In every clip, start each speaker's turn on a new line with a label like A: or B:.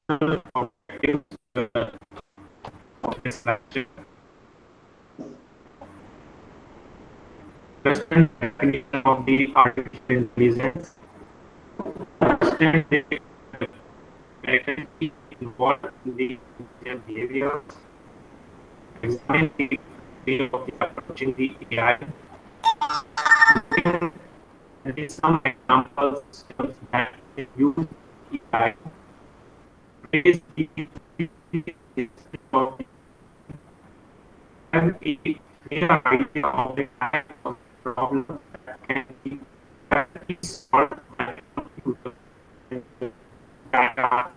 A: objectives of this lecture. Understand the definition of the artificial intelligence, understand the characteristics involved in their behaviors, examine the way of the approaching the AI, then there is some examples systems that use AI. It is the of have a clear idea of the type of problem that can be solved by a computer data.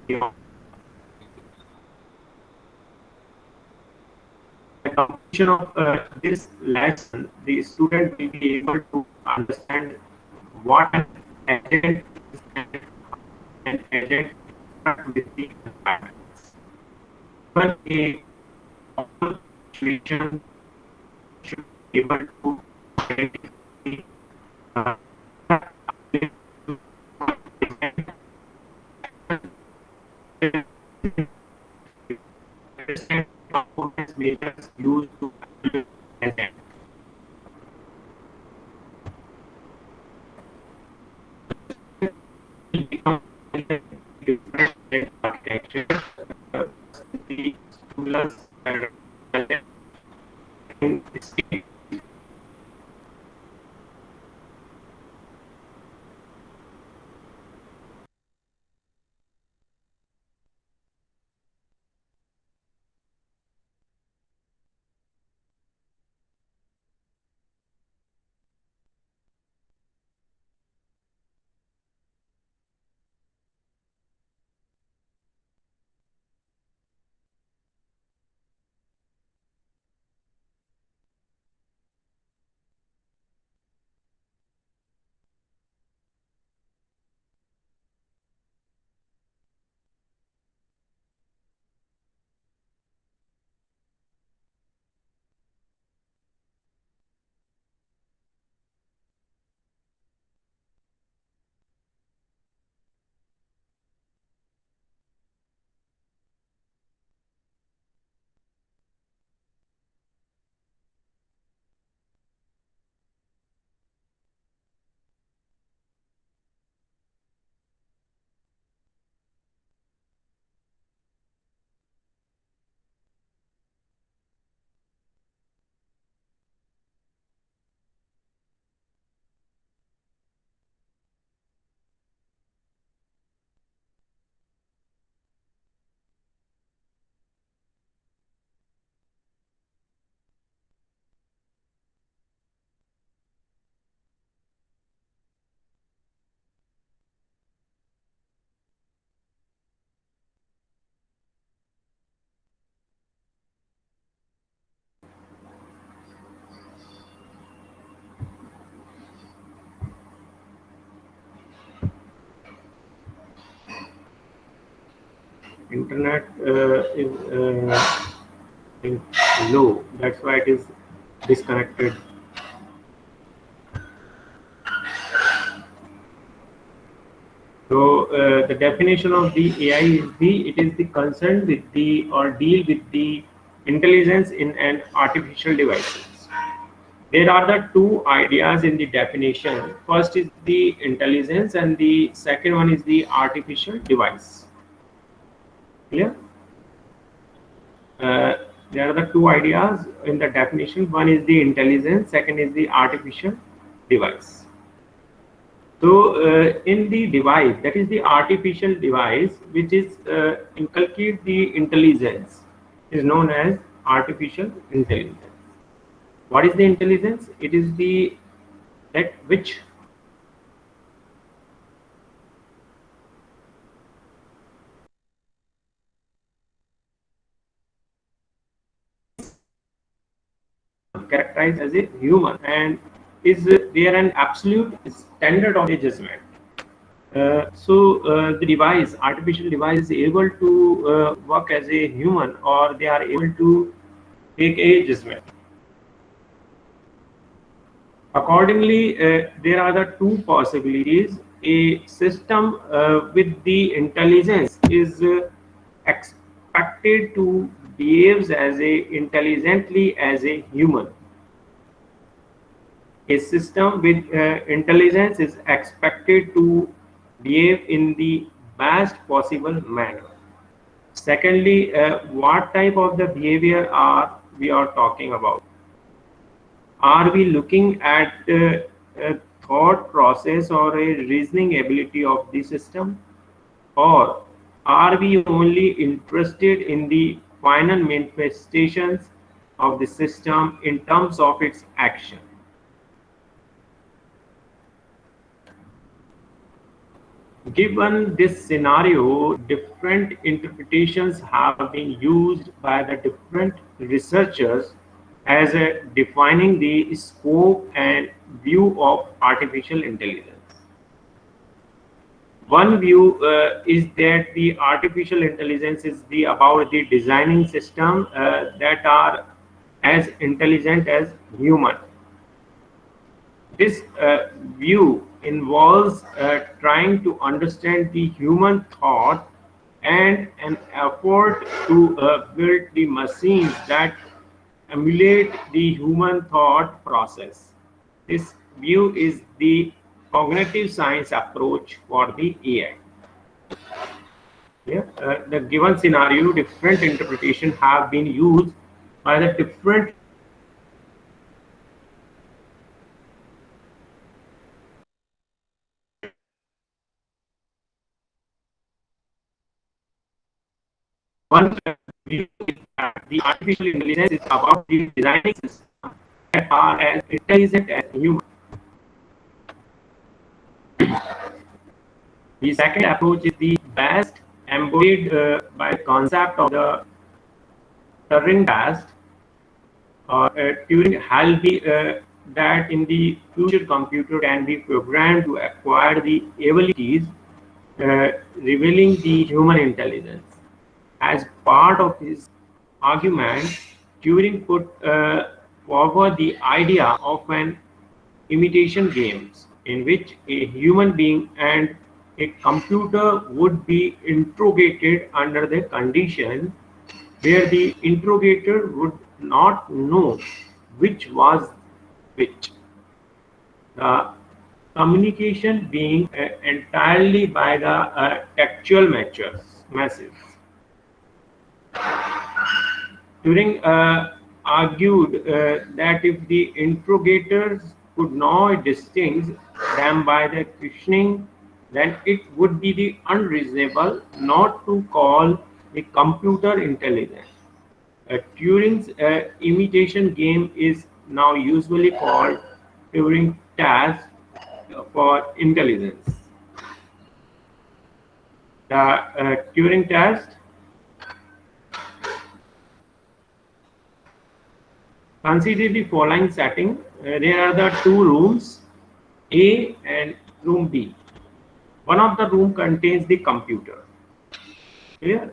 A: The completion of this lesson, the student will be able to understand what an agent is and how an agent interacts with the environment. When a problem situation should be able to identify uh, components measures used to evaluate agent. It becomes different architecture, the stimulus in state. Internet is in low. That's why it is disconnected. So the definition of the AI is it is the concern with the or deal with the intelligence in an artificial devices. There are the two ideas in the definition. First is the intelligence, and the second one is the artificial device. Clear? Uh, there are the two ideas in the definition. One is the intelligence, second is the artificial device. So, in the device, that is the artificial device, which is inculcate the intelligence, is known as artificial intelligence. What is the intelligence? It is the that which characterized as a human and is there an absolute standard of judgment. So the device, artificial device, is able to work as a human, or they are able to take a judgment. Accordingly, there are the two possibilities. a system with the intelligence is expected to behave as intelligently as a human. A system with intelligence is expected to behave in the best possible manner. Secondly, what type of the behavior are we are talking about? Are we looking at a thought process or a reasoning ability of the system, or are we only interested in the final manifestations of the system in terms of its action? Given this scenario, different interpretations have been used by the different researchers as defining the scope and view of artificial intelligence. One view is that the artificial intelligence is about the designing system that are as intelligent as human. This view involves trying to understand the human thought and an effort to build the machines that emulate the human thought process. This view is the cognitive science approach for the AI. Yeah, the given scenario, different interpretations have been used by the different one view is that the artificial intelligence is about the designing systems that are as intelligent as human. The second approach is the best embodied by the concept of the Turing test or Turing held that in the future computer can be programmed to acquire the abilities revealing the human intelligence. As part of his argument, Turing put forward the idea of an imitation games in which a human being and a computer would be interrogated under the condition where the interrogator would not know which was which. The communication being entirely by the textual messages. Turing argued that if the interrogators could not distinguish them by the questioning, then it would be the unreasonable not to call the computer intelligent. Turing's imitation game is now usually called Turing test for intelligence. The Turing test consider the following setting. There are the two rooms, A and room B. One of the room contains the computer. Here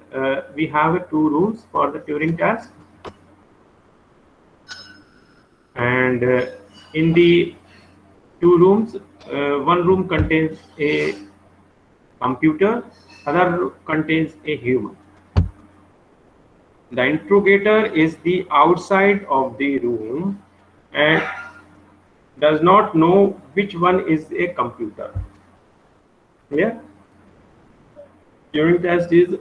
A: we have two rooms for the Turing test, and in the two rooms, one room contains a computer, other contains a human. The interrogator is the outside of the room and does not know which one is a computer. Here, Turing test is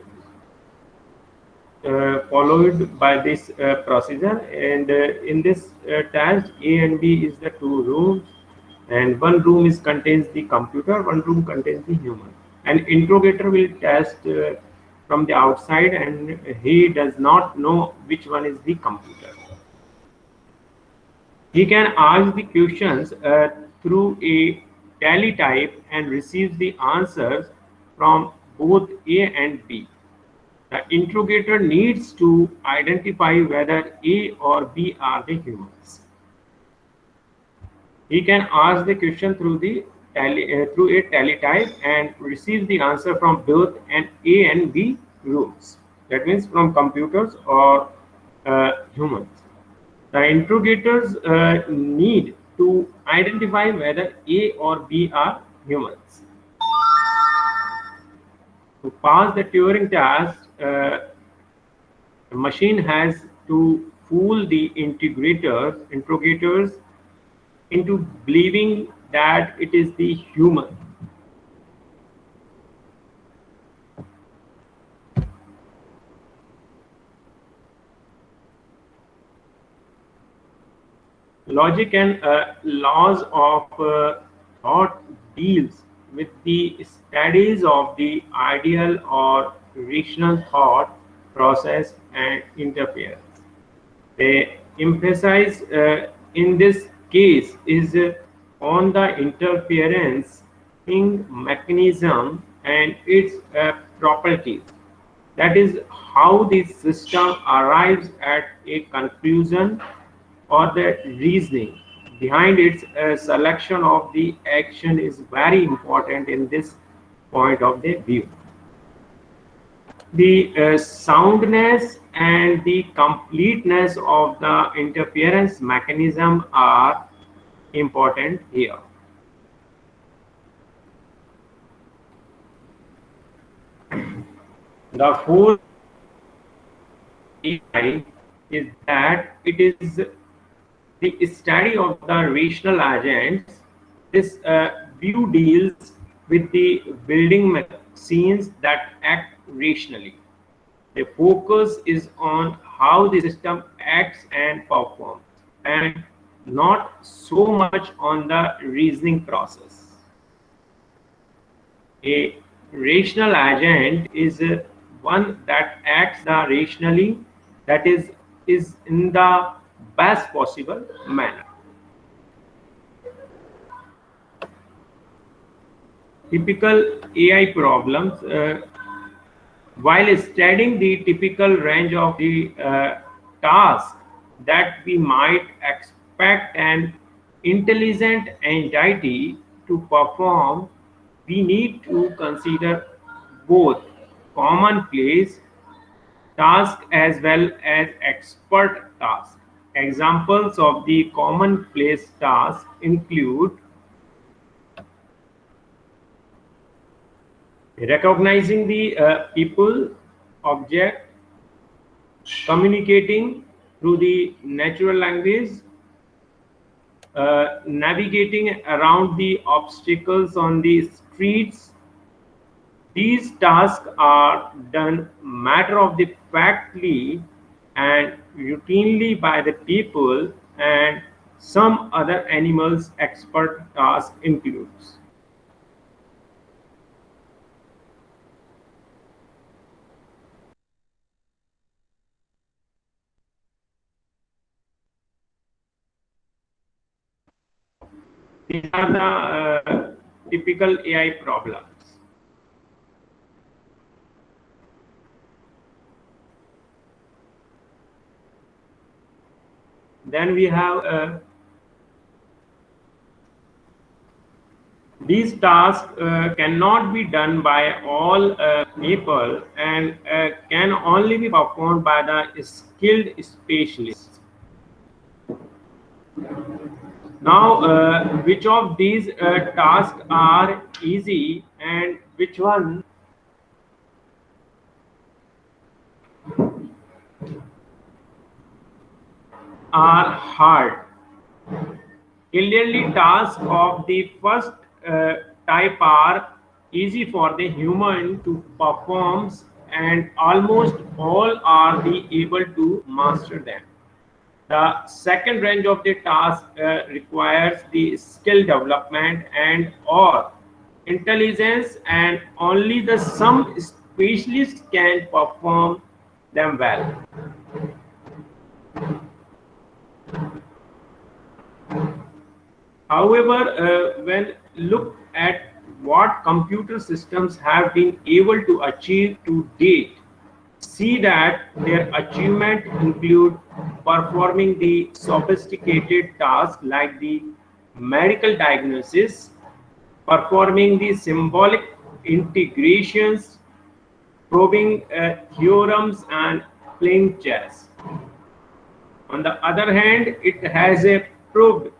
A: followed by this procedure, and in this test, A and B is the two rooms, and one room is contains the computer, one room contains the human. An interrogator will test from the outside, and he does not know which one is the computer. He can ask the questions through a teletype and receives the answers from both A and B. The interrogator needs to identify whether A or B are the humans. He can ask the question through through a teletype and receive the answer from both an A and B rooms. That means from computers or humans. The interrogators need to identify whether A or B are humans. To pass the Turing test, the machine has to fool the interrogators into believing that it is the human. Logic and laws of thought deals with the studies of the ideal or rational thought process and interference. They emphasize in this case is on the interference mechanism and its properties. That is how the system arrives at a conclusion or the reasoning behind its selection of the action is very important in this point of the view. The soundness and the completeness of the interference mechanism are important here. The fourth AI is that it is the study of the rational agents. This view deals with the building machines that act rationally. The focus is on how the system acts and performs, and not so much on the reasoning process. A rational agent is one that acts the rationally, that is in the best possible manner. Typical AI problems. While studying the typical range of the tasks that we might expect an intelligent entity to perform, we need to consider both commonplace tasks as well as expert tasks. Examples of the commonplace tasks include recognizing the people, object, communicating through the natural language, navigating around the obstacles on the streets. These tasks are done matter of the factly and routinely by the people, and some other animals expert task includes. These are the typical AI problems. Then we have these tasks cannot be done by all people and can only be performed by the skilled specialists. Now, which of these tasks are easy and which one are hard? Clearly, tasks of the first type are easy for the human to perform, and almost all are the able to master them. The second range of the task requires the skill development and or intelligence, and only the some specialists can perform them well. However, when look at what computer systems have been able to achieve to date, see that their achievement include performing the sophisticated tasks like the medical diagnosis, performing the symbolic integrations, probing theorems, and playing chess. On the other hand, it has proved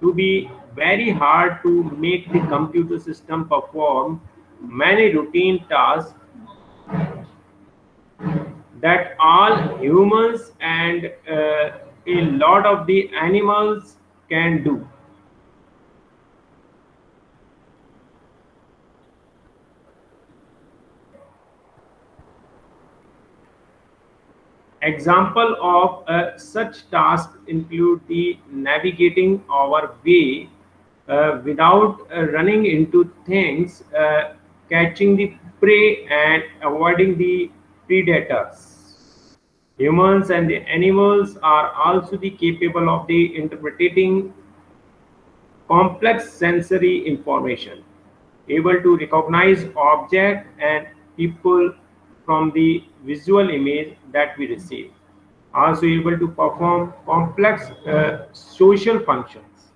A: to be very hard to make the computer system perform many routine tasks that all humans and a lot of the animals can do. Example of such tasks include the navigating our way without running into things, catching the prey and avoiding the predators. Humans and the animals are also the capable of the interpreting complex sensory information, able to recognize object and people from the visual image that we receive, also able to perform complex social functions.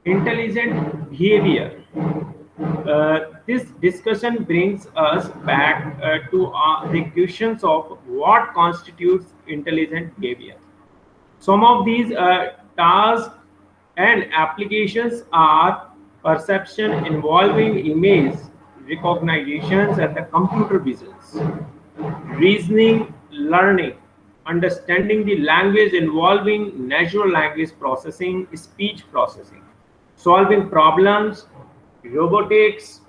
A: Intelligent behavior. This discussion brings us back to the questions of what constitutes intelligent behavior. Some of these tasks and applications are perception involving image recognitions and the computer visions, reasoning, learning, understanding the language involving natural language processing, speech processing, solving problems, robotics.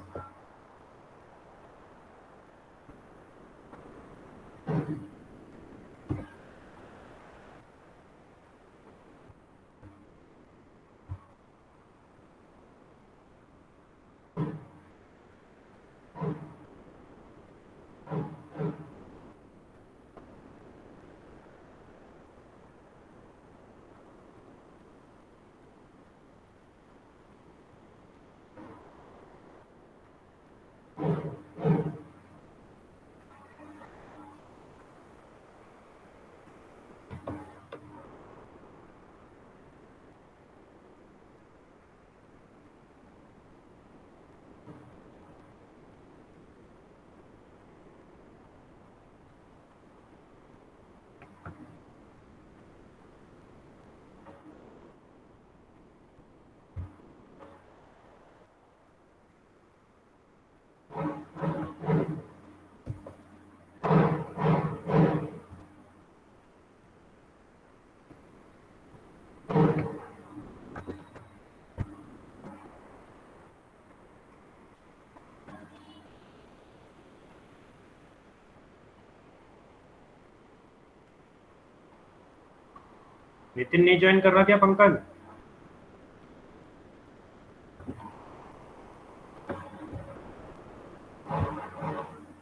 A: Nitin नहीं join कर रहा क्या Pankaj?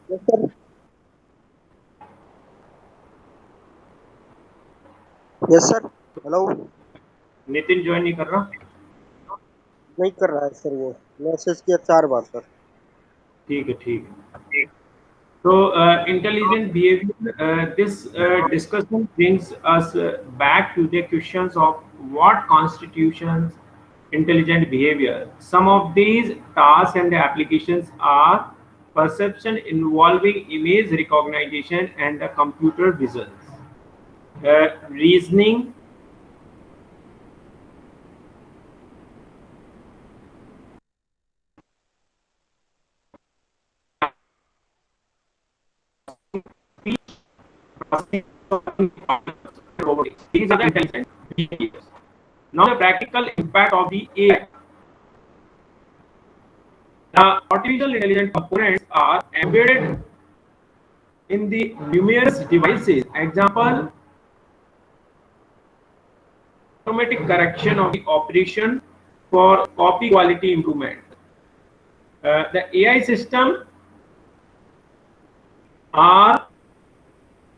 B: Yes, sir. Yes, sir. Hello
A: Nitin join नहीं कर रहा?
B: नहीं कर रहा है सर, वो मैसेज किया 4 बार सर.
A: ठीक है, ठीक है. So, intelligent behavior, this discussion brings us back to the questions of what constitutes intelligent behavior. Some of these tasks and the applications are perception involving image recognition and the computer visions, reasoning, robotics. These are the intelligent behaviors. Now, the practical impact of the AI. The artificial intelligence components are embedded in the numerous devices. Example, automatic correction of the operation for copy quality improvement. The AI system are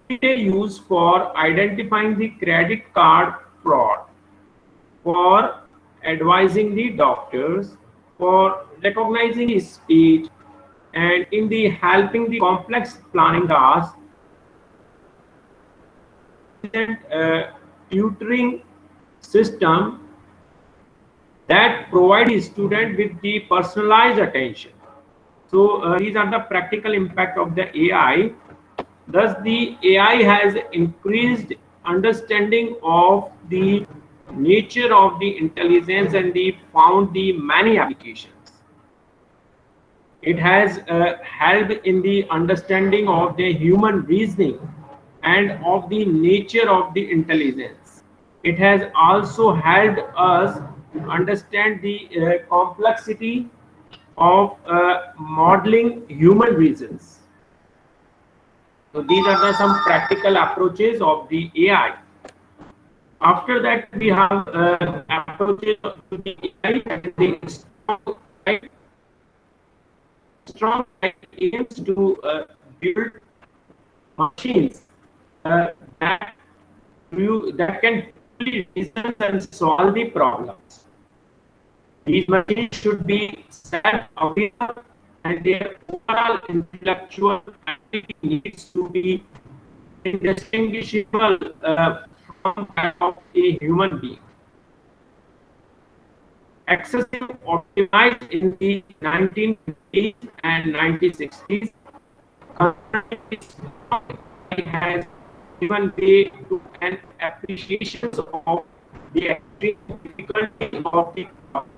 A: used for identifying the credit card fraud, for advising the doctors, for recognizing his speech, and in the helping the complex planning tasks, tutoring system that provide the student with the personalized attention. So these are the practical impact of the AI. Thus, the AI has increased understanding of the nature of the intelligence and the found the many applications. It has helped in the understanding of the human reasoning and of the nature of the intelligence. It has also helped us understand the complexity of modeling human reasons. So these are some practical approaches of the AI. After that, we have approaches to the AI, that is the strong aims to build machines uh, that that can truly reason and solve the problems. These machines should be self-aware, and their overall intellectual ability needs to be indistinguishable from that of a human being. Excessive optimized in the 1950s and 1960s, has given way to an appreciation of the extreme difficulty of the problem.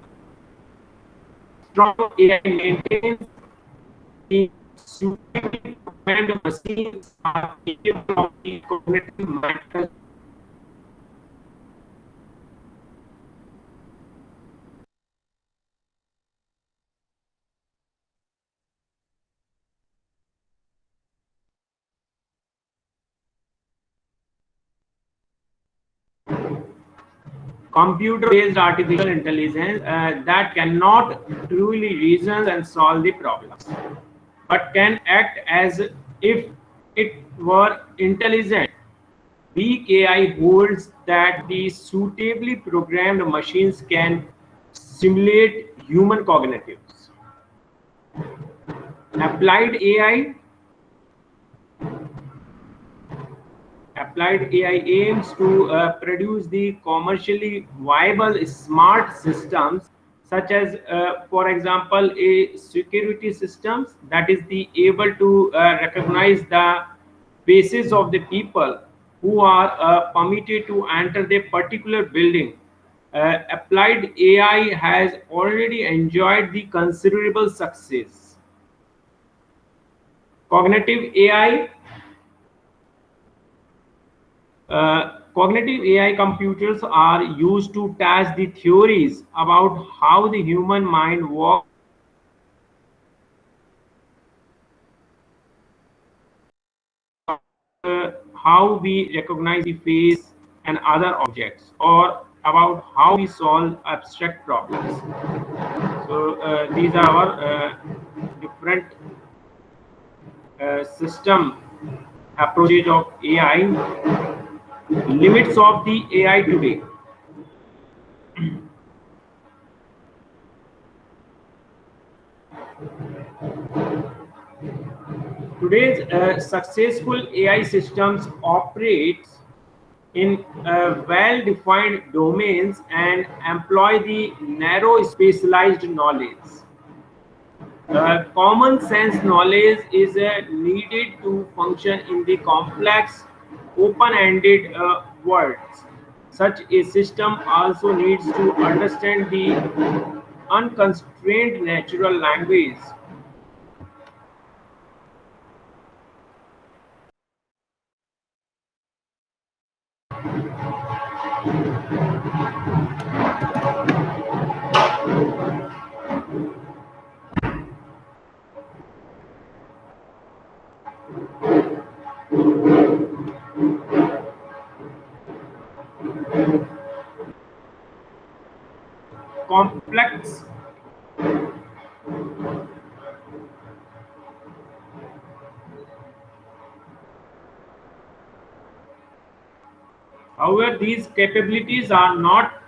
A: Strong AI maintains the suitably programmed machines are capable of the cognitive matters. Computer-based artificial intelligence that cannot truly reason and solve the problems, but can act as if it were intelligent. Weak AI holds that the suitably programmed machines can simulate human cognitives. Applied AI Applied AI aims to produce the commercially viable smart systems, such as, for example, a security systems that is the able to recognize the faces of the people who are permitted to enter the particular building. Applied AI has already enjoyed the considerable success. Cognitive AI Cognitive AI computers are used to test the theories about how the human mind works, how we recognize the face and other objects, or about how we solve abstract problems. So these are our different system approaches of AI. Limits of the AI today. Today's successful AI systems operate in well-defined domains and employ the narrow specialized knowledge. Common sense knowledge is needed to function in the complex, open-ended worlds. Such a system also needs to understand the unconstrained natural language. Complex However, these capabilities are not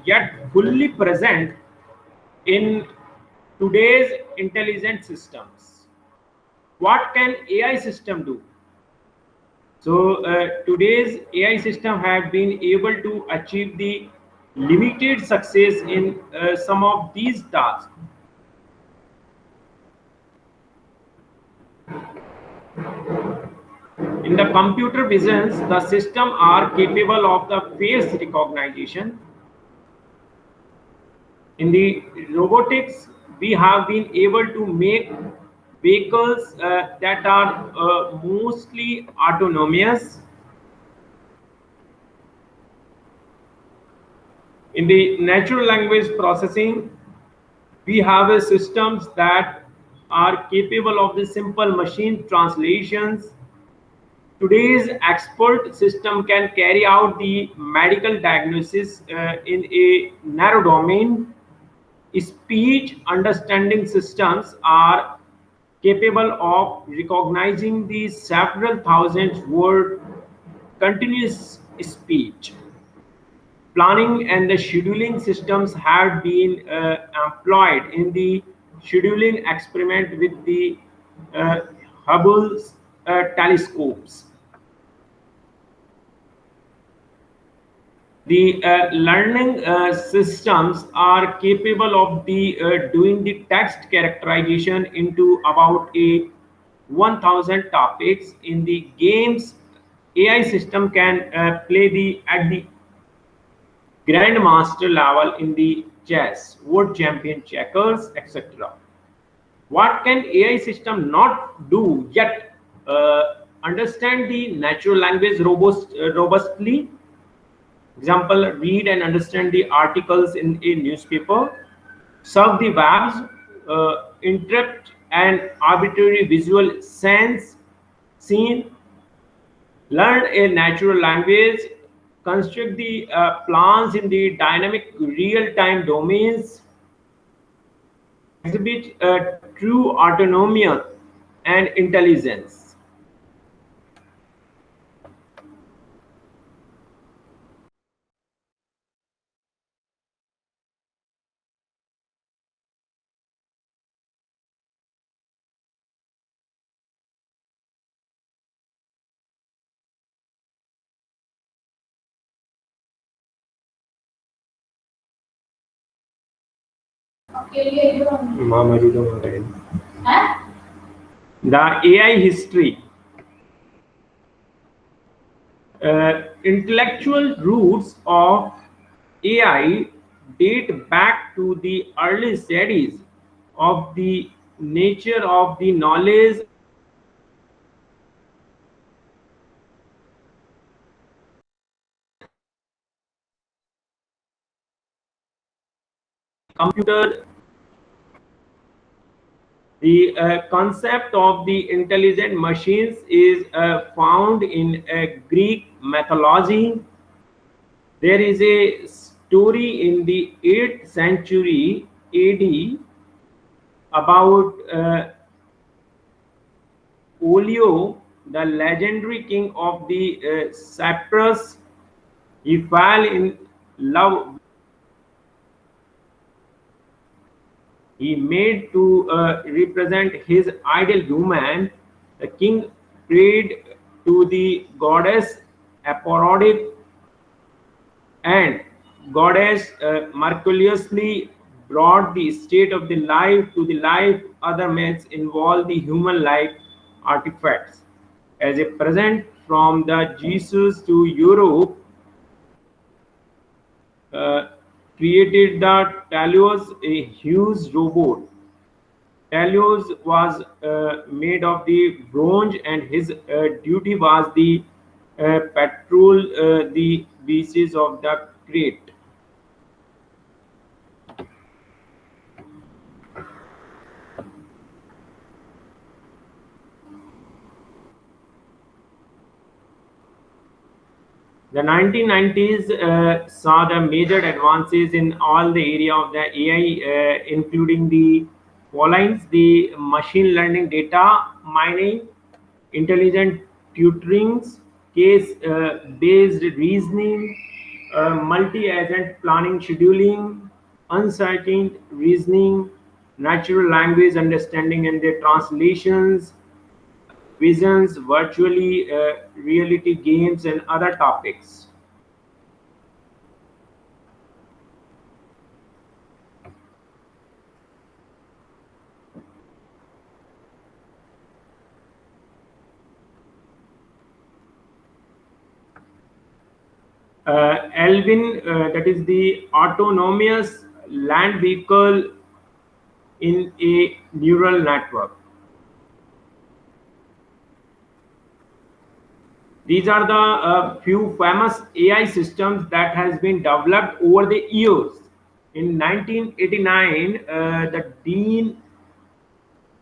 A: yet fully present in today's intelligent systems. What can AI system do? So today's AI system have been able to achieve the limited success in some of these tasks. In the computer visions, the system are capable of the face recognition. In the robotics, we have been able to make vehicles that are mostly autonomous. In the natural language processing, we have a systems that are capable of the simple machine translations. Today's expert system can carry out the medical diagnosis in a narrow domain. Speech understanding systems are capable of recognizing the several thousand word continuous speech. Planning and the scheduling systems have been employed in the scheduling experiment with the uh, Hubble telescopes. The learning systems are capable of doing the text characterization into about a 1000 topics. In the games, AI system can play the at the grandmaster level in the chess, world champion checkers, etc. What can AI system not do yet? Understand the natural language robustly. Example, read and understand the articles in a newspaper, serve the webs, interpret an arbitrary visual sense scene, learn a natural language, construct the plans in the dynamic real-time domains, exhibit true autonomy and intelligence. The AI history. Intellectual roots of AI date back to the early studies of the nature of the knowledge. Computer. The concept of the intelligent machines is found in Greek mythology. There is a story in the 8th century AD about Olio, the legendary king of the Cyprus. He fell in love. He made to represent his ideal woman. The king prayed to the goddess Aphrodite, and goddess miraculously brought the state of the life to the life. Other myths involve the human-like artifacts. As a present from the Jesus to Europe, uh, created the Talos, a huge robot. Talos was made of the bronze, and his duty was the patrol the beaches of the Crete. The 1990s saw the major advances in all the area of the AI, including the following: the machine learning, data mining, intelligent tutorings, case-based reasoning, multi-agent planning scheduling, uncertain reasoning, natural language understanding and their translations, visions, virtually reality games, and other topics. Alvin, that is the autonomous land vehicle in a neural network. These are the few famous AI systems that has been developed over the years. In 1989, the dean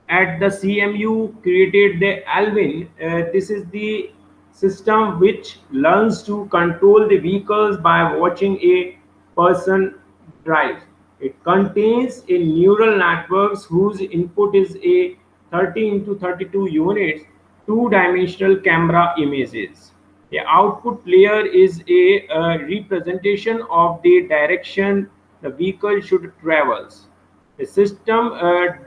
A: at the CMU created the Alvin. This is the system which learns to control the vehicles by watching a person drive. It contains a neural networks whose input is a 30 into 32 units, two-dimensional camera images. The output layer is a representation of the direction the vehicle should travel. The system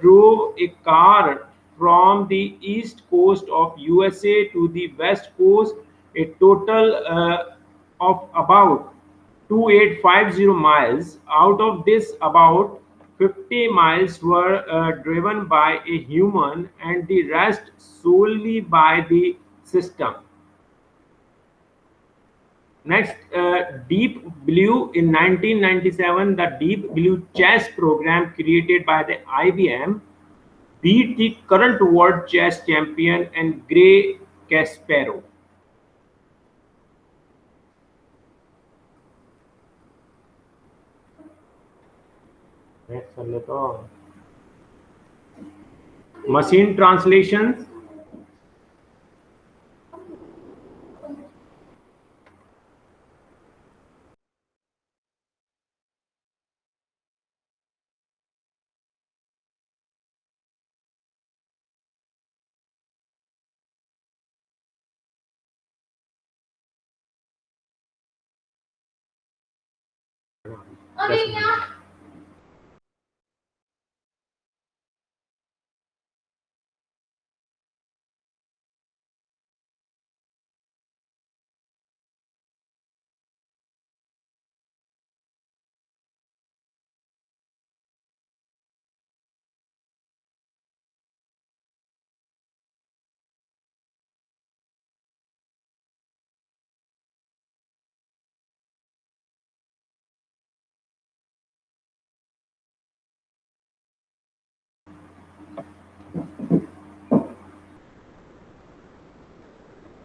A: drove a car from the east coast of USA to the west coast, a total of about 2850 miles. Out of this, about 50 miles were driven by a human and the rest solely by the system. Next, Deep Blue in 1997, the Deep Blue chess program created by the IBM beat the current world chess champion and Gray Kasparov. Next, machine translations.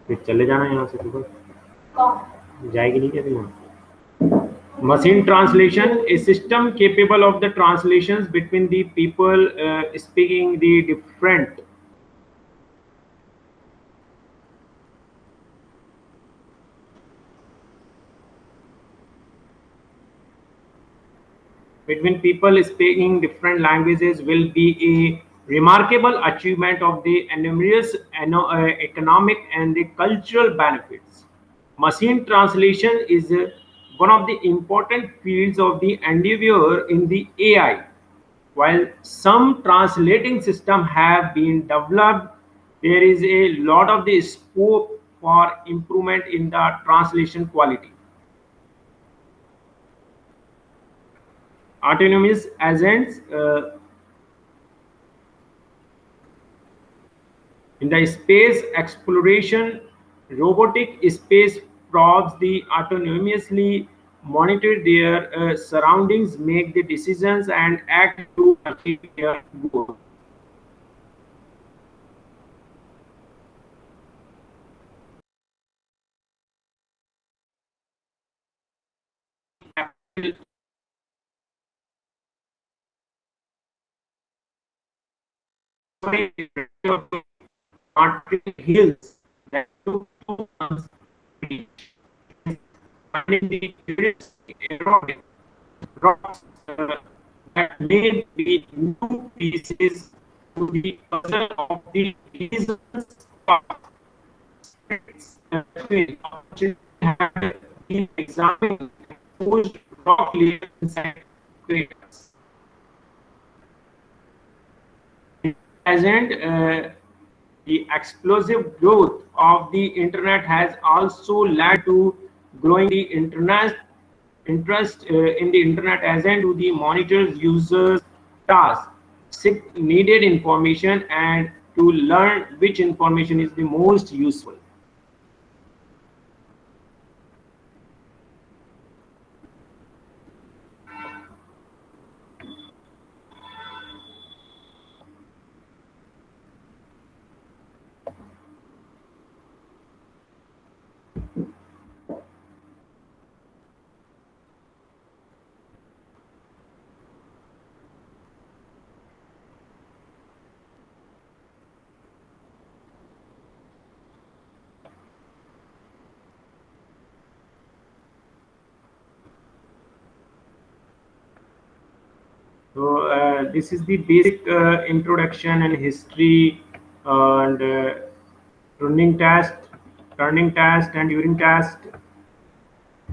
A: फिर चले जाना यहाँ से तुमको जाएगी नहीं क्या यहाँ machine translation, a system capable of the translations between the people speaking the different languages will be a remarkable achievement of the enormous economic and the cultural benefits. Machine translation is one of the important fields of the endeavor in the AI. While some translating systems have been developed, there is a lot of the scope for improvement in the translation quality. Autonomous agents in the space exploration, robotic space probes the autonomously monitor their surroundings, make the decisions, and act to achieve their goal. Hills that took 2 months to reach. Finding the tourist eroded rocks that made the new pieces to the puzzle of the reasons had been examined exposed rock layers inside craters. Present, the explosive growth of the internet has also led to growing the interest in the internet agent to the monitors users tasks, seek needed information, and to learn which information is the most useful. this is the basic introduction and history and running test, turning test, and Turing test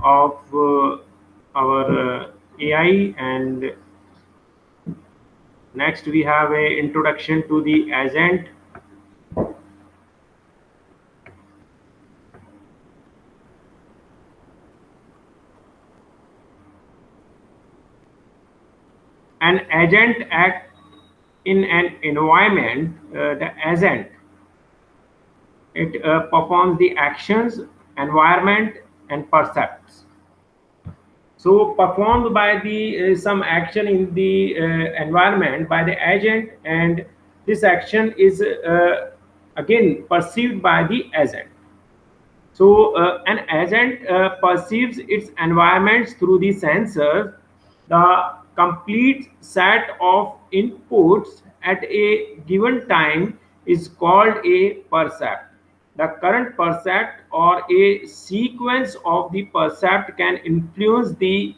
A: of our AI. And next we have a introduction to the agent. An agent acts in an environment. The agent, it performs the actions, environment, and percepts. So performed by the some action in the environment by the agent, and this action is again perceived by the agent. So an agent perceives its environments through the sensors. The complete set of inputs at a given time is called a percept. The current percept or a sequence of the percept can influence the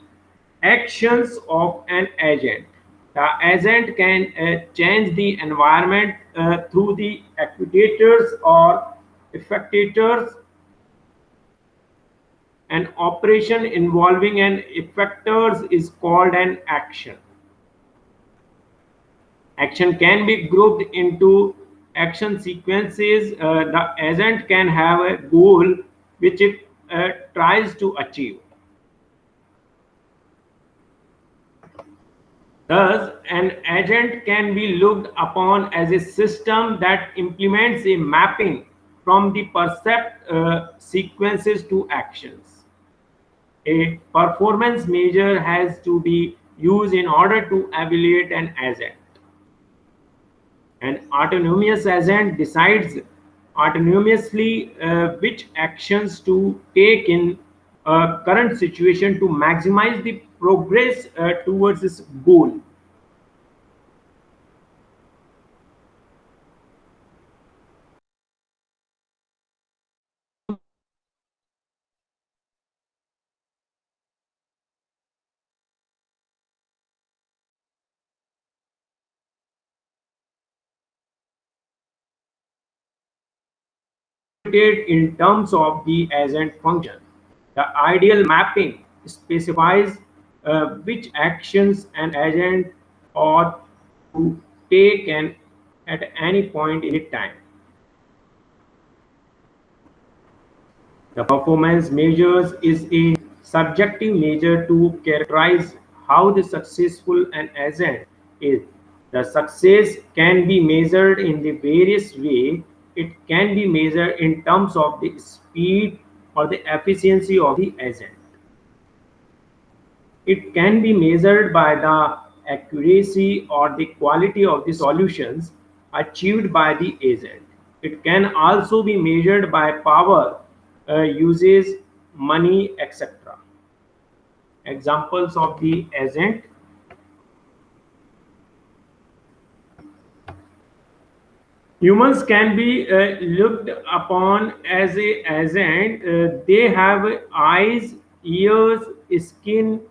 A: actions of an agent. The agent can change the environment through the actuators or effectors. An operation involving an effectors is called an action. Action can be grouped into action sequences. The agent can have a goal which it tries to achieve. Thus, an agent can be looked upon as a system that implements a mapping from the percept sequences to actions. A performance measure has to be used in order to evaluate an agent. An autonomous agent decides autonomously which actions to take in a current situation to maximize the progress towards its goal. In terms of the agent function. The ideal mapping specifies which actions an agent ought to take at any point in time. The performance measures is a subjective measure to characterize how the successful an agent is. The success can be measured in the various ways. It can be measured in terms of the speed or the efficiency of the agent. It can be measured by the accuracy or the quality of the solutions achieved by the agent. It can also be measured by power, uses, money, etc. Examples of the agent. Humans can be looked upon as a agent. They have eyes, ears, skin,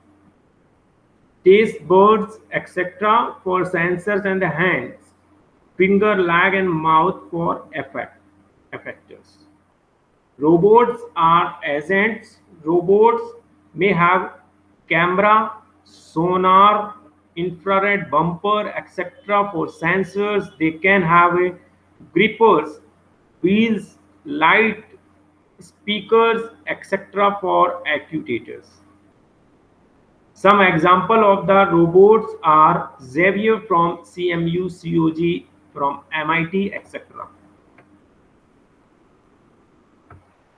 A: taste buds, etc. for sensors, and hands, finger, leg, and mouth for effectors. Robots are agents. Robots may have camera, sonar, infrared bumper, etc. for sensors. They can have grippers, wheels, light, speakers, etc. for actuators. Some example of the robots are Xavier from CMU, COG from MIT, etc.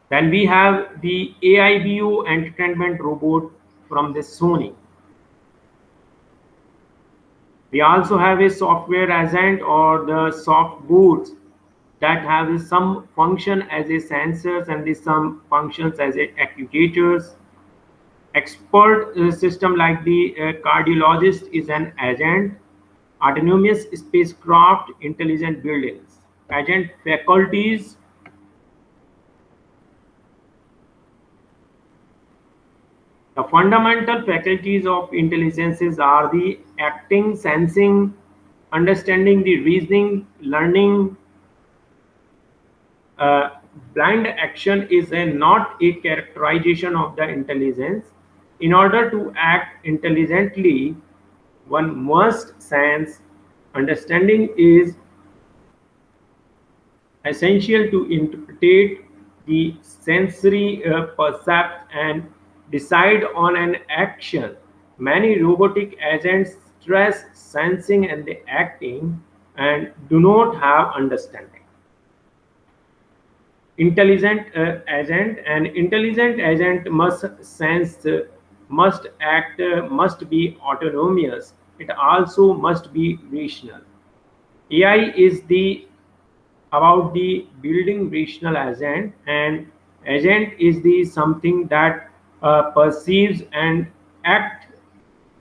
A: Then we have the AIBO entertainment robot from the Sony. We also have a software agent or the soft boards that have some function as a sensors and some functions as a actuators. Expert system like the cardiologist is an agent. Autonomous spacecraft, intelligent buildings. Agent faculties. The fundamental faculties of intelligences are the acting, sensing, understanding, the reasoning, learning. uh, Blind action is not a characterization of the intelligence. In order to act intelligently, one must sense. Understanding is essential to interpret the sensory percept and decide on an action. Many robotic agents stress sensing and the acting and do not have understanding. Intelligent agent must sense, must act, must be autonomous. It also must be rational. AI is the about the building rational agent, and agent is the something that perceives and act.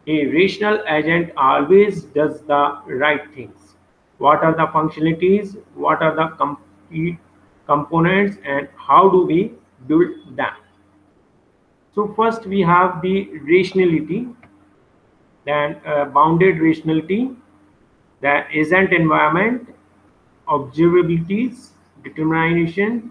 A: A rational agent always does the right things. What are the functionalities, what are the complete components, and how do we build them? So first we have the rationality, then bounded rationality, the agent environment, observabilities, determination.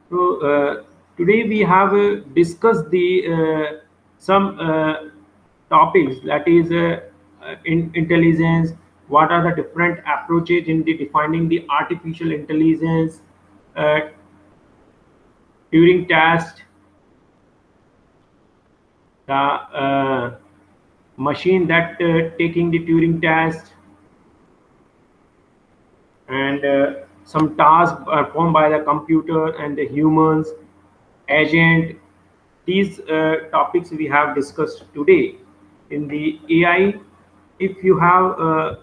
A: So today we have discussed the some topics, that is intelligence. What are the different approaches in the defining the artificial intelligence, uh, Turing test, the machine that taking the Turing test, and some tasks performed by the computer and the humans, agent. These topics we have discussed today in the AI. If you have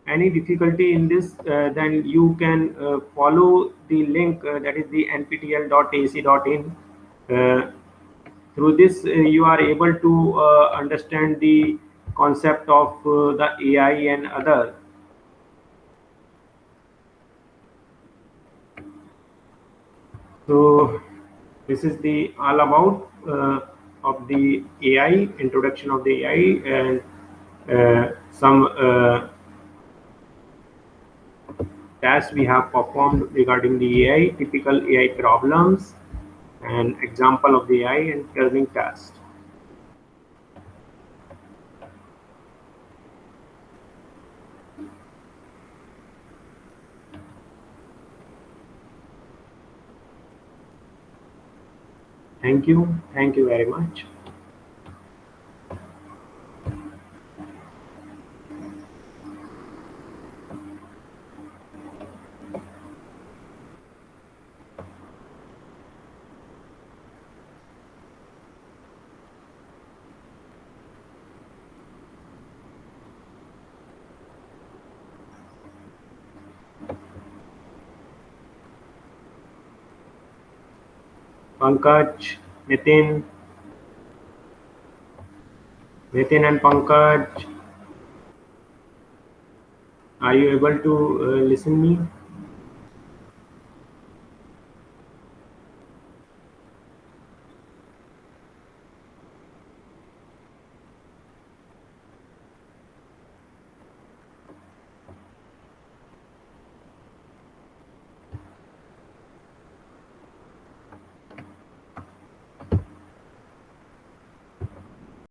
A: any difficulty in this, then you can follow the link, that is the nptl.ac.in. Uh, Through this, you are able to understand the concept of the AI and other. So this is the all about of the AI, introduction of the AI, and some tasks we have performed regarding the AI, typical AI problems, and example of the AI and Turing test. Thank you very much. Pankaj, Nitin, Nitin and Pankaj, are you able to listen me?